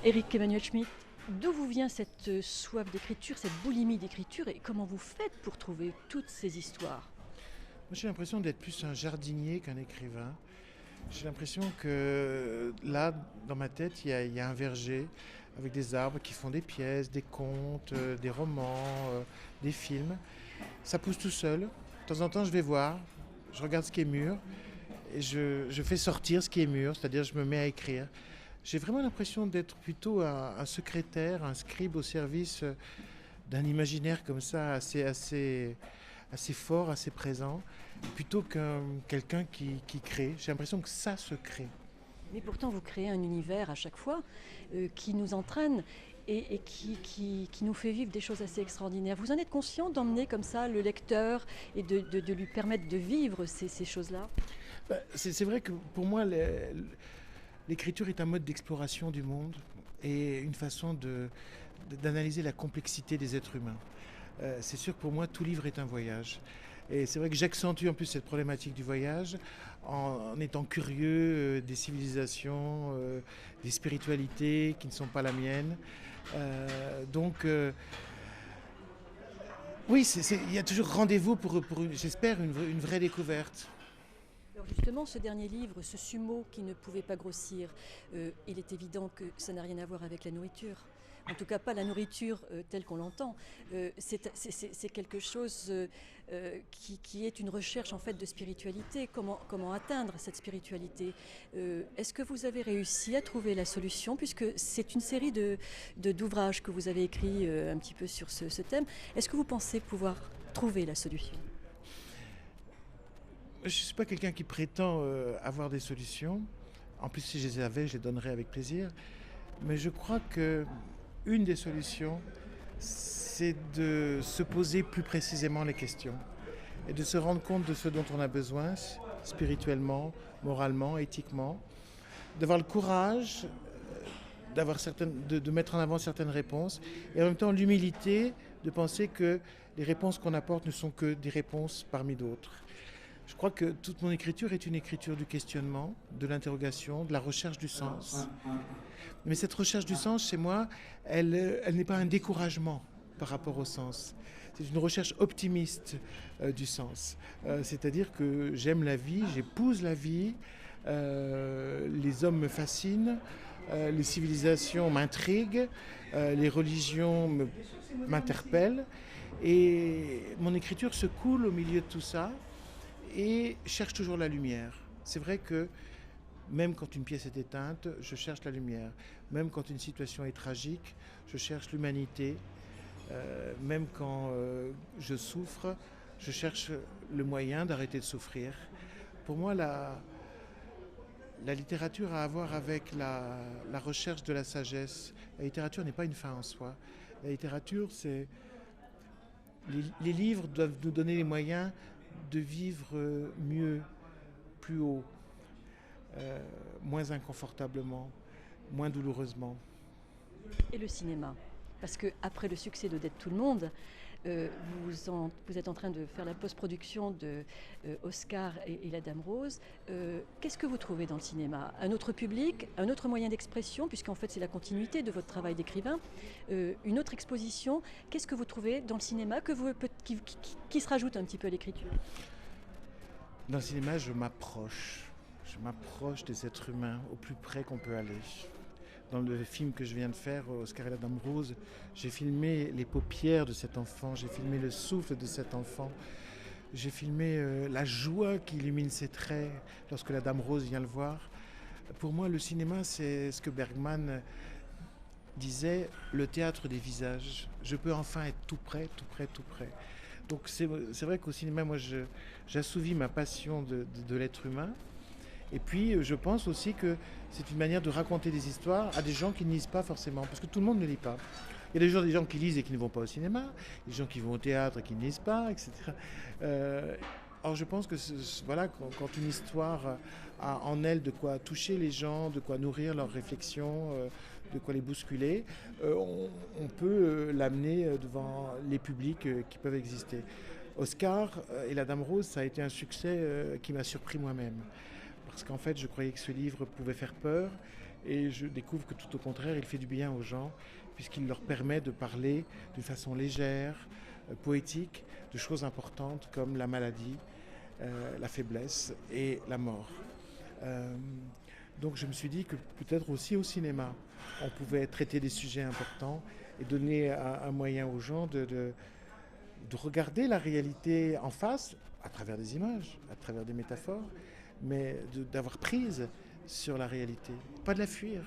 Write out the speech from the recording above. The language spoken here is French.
Éric Emmanuel Schmitt, d'où vous vient cette soif d'écriture, cette boulimie d'écriture et comment vous faites pour trouver toutes ces histoires? Moi, j'ai l'impression d'être plus un jardinier qu'un écrivain. J'ai l'impression que là, dans ma tête, il y a un verger avec des arbres qui font des pièces, des contes, des romans, des films. Ça pousse tout seul. De temps en temps, je vais voir, je regarde ce qui est mûr et je fais sortir ce qui est mûr, c'est-à-dire je me mets à écrire. J'ai vraiment l'impression d'être plutôt un secrétaire, un scribe au service d'un imaginaire comme ça, assez fort, assez présent, plutôt qu'un quelqu'un qui crée. J'ai l'impression que ça se crée. Mais pourtant, vous créez un univers à chaque fois qui nous entraîne et qui nous fait vivre des choses assez extraordinaires. Vous en êtes conscient d'emmener comme ça le lecteur et de lui permettre de vivre ces choses-là? C'est vrai que pour moi, l'écriture est un mode d'exploration du monde et une façon d'analyser la complexité des êtres humains. C'est sûr que pour moi, tout livre est un voyage. Et c'est vrai que j'accentue en plus cette problématique du voyage en étant curieux des civilisations, des spiritualités qui ne sont pas la mienne. Oui, il y a toujours rendez-vous j'espère, une vraie découverte. Alors justement, ce dernier livre, ce sumo qui ne pouvait pas grossir, il est évident que ça n'a rien à voir avec la nourriture. En tout cas, pas la nourriture telle qu'on l'entend. C'est quelque chose qui est une recherche en fait de spiritualité. Comment atteindre cette spiritualité? Est-ce que vous avez réussi à trouver la solution, puisque c'est une série d'ouvrages que vous avez écrits un petit peu sur ce thème. Est-ce que vous pensez pouvoir trouver la solution? Je ne suis pas quelqu'un qui prétend avoir des solutions. En plus, si je les avais, je les donnerais avec plaisir. Mais je crois que une des solutions, c'est de se poser plus précisément les questions et de se rendre compte de ce dont on a besoin, spirituellement, moralement, éthiquement, d'avoir le courage de mettre en avant certaines réponses et en même temps l'humilité de penser que les réponses qu'on apporte ne sont que des réponses parmi d'autres. Je crois que toute mon écriture est une écriture du questionnement, de l'interrogation, de la recherche du sens. Mais cette recherche du sens, chez moi, elle n'est pas un découragement par rapport au sens. C'est une recherche optimiste du sens. C'est-à-dire que j'aime la vie, j'épouse la vie, les hommes me fascinent, les civilisations m'intriguent, les religions m'interpellent. Et mon écriture se coule au milieu de tout ça et cherche toujours la lumière. C'est vrai que même quand une pièce est éteinte, je cherche la lumière. Même quand une situation est tragique, je cherche l'humanité. Même quand je souffre, je cherche le moyen d'arrêter de souffrir. Pour moi, la littérature a à voir avec la recherche de la sagesse. La littérature n'est pas une fin en soi. La littérature, c'est... Les livres doivent nous donner les moyens de vivre mieux, plus haut, moins inconfortablement, moins douloureusement. Et le cinéma. Parce qu'après le succès d'Odette Tout le monde, vous êtes en train de faire la post-production de Oscar et la Dame Rose. Qu'est-ce que vous trouvez dans le cinéma? Un autre public, un autre moyen d'expression, puisqu'en fait c'est la continuité de votre travail d'écrivain, une autre exposition. Qu'est-ce que vous trouvez dans le cinéma qui se rajoute un petit peu à l'écriture? Dans le cinéma, je m'approche. Je m'approche des êtres humains au plus près qu'on peut aller. Dans le film que je viens de faire, Oscar et la Dame Rose, j'ai filmé les paupières de cet enfant, j'ai filmé le souffle de cet enfant, j'ai filmé la joie qui illumine ses traits lorsque la Dame Rose vient le voir. Pour moi, le cinéma, c'est ce que Bergman disait, le théâtre des visages. Je peux enfin être tout près, tout près, tout près. Donc c'est vrai qu'au cinéma, moi, j'assouvis ma passion de l'être humain. Et puis, je pense aussi que c'est une manière de raconter des histoires à des gens qui ne lisent pas forcément, parce que tout le monde ne lit pas. Il y a des gens qui lisent et qui ne vont pas au cinéma, des gens qui vont au théâtre et qui ne lisent pas, etc. Or, je pense que voilà, quand une histoire a en elle de quoi toucher les gens, de quoi nourrir leurs réflexions, de quoi les bousculer, on peut l'amener devant les publics qui peuvent exister. Oscar et la Dame Rose, ça a été un succès qui m'a surpris moi-même. Parce qu'en fait, je croyais que ce livre pouvait faire peur. Et je découvre que tout au contraire, il fait du bien aux gens, puisqu'il leur permet de parler d'une façon légère, poétique, de choses importantes comme la maladie, la faiblesse et la mort. Euh, donc je me suis dit que peut-être aussi au cinéma, on pouvait traiter des sujets importants et donner un moyen aux gens de regarder la réalité en face, à travers des images, à travers des métaphores, mais d'avoir prise sur la réalité, pas de la fuir.